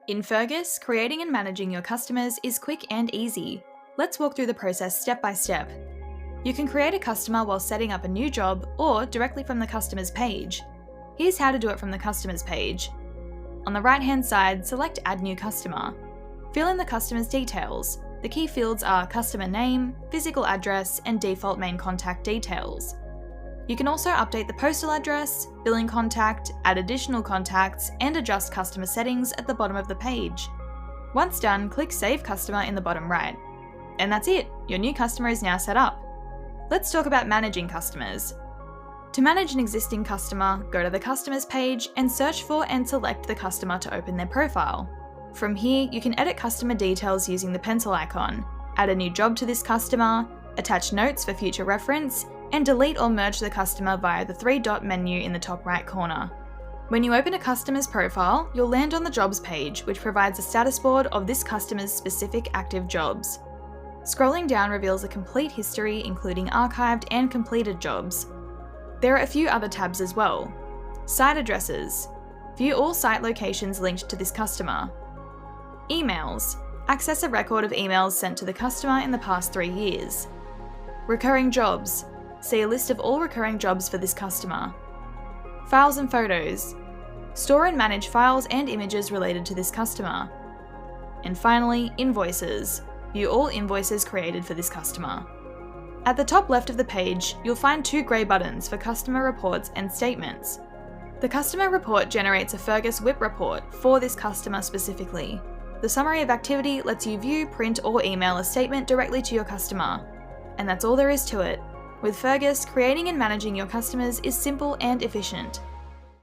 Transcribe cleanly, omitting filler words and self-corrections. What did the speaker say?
In Fergus, creating and managing your customers is quick and easy. Let's walk through the process step by step. You can create a customer while setting up a new job or directly from the customer's page. Here's how to do it from the customer's page. On the right-hand side, select Add New Customer. Fill in the customer's details. The key fields are customer name, physical address, and default main contact details. You can also update the postal address, billing contact, add additional contacts, and adjust customer settings at the bottom of the page. Once done, click Save Customer in the bottom right. And that's it, your new customer is now set up. Let's talk about managing customers. To manage an existing customer, go to the Customers page and search for and select the customer to open their profile. From here, you can edit customer details using the pencil icon, add a new job to this customer, attach notes for future reference, and delete or merge the customer via the three-dot menu in the top right corner. When you open a customer's profile, you'll land on the Jobs page, which provides a status board of this customer's specific active jobs. Scrolling down reveals a complete history including archived and completed jobs. There are a few other tabs as well. Site addresses. View all site locations linked to this customer. Emails. Access a record of emails sent to the customer in the past 3 years. Recurring jobs. See a list of all recurring jobs for this customer. Files and photos. Store and manage files and images related to this customer. And finally, invoices. View all invoices created for this customer. At the top left of the page, you'll find 2 grey buttons for customer reports and statements. The customer report generates a Fergus WIP report for this customer specifically. The summary of activity lets you view, print, or email a statement directly to your customer. And that's all there is to it. With Fergus, creating and managing your customers is simple and efficient.